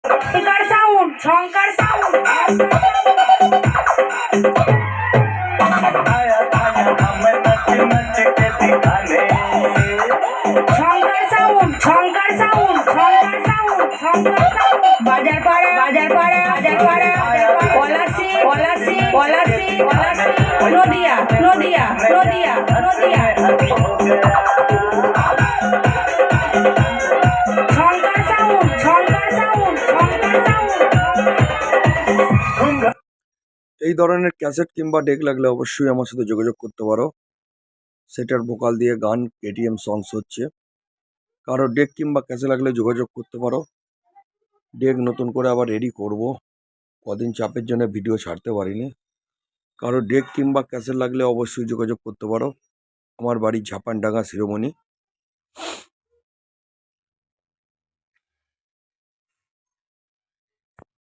Speaker sound, Jhankar sound, Jhankar sound, Jhankar sound, Jhankar sound, Jhankar sound, Bazarpara, Bazarpara, Bazarpara, Palashi, Palashi, Palashi, Palashi, Nadia, Nadia, Nadia, Nadia. Jhankar sound, Jhankar sound, Jhankar sound. এই ধরনের cassette কিংবা day লাগলে অবশ্যই আমার সাথে যোগাযোগ করতে পারো। সেটার ভোকাল দিয়ে গান কেটিএম সংস হচ্ছে। কারো ডেক কিংবা ক্যাসেট লাগলে যোগাযোগ করতে পারো। ডেক নতুন করে আবার রেডি করব, কদিন চাপের জন্য ভিডিও ছাড়তে পারিনি। কারো ডেক কিংবা ক্যাসেট লাগলে অবশ্যই যোগাযোগ করতে পারো। আমার বাড়ি ঝাপানডাঙ্গা শিরোমণি।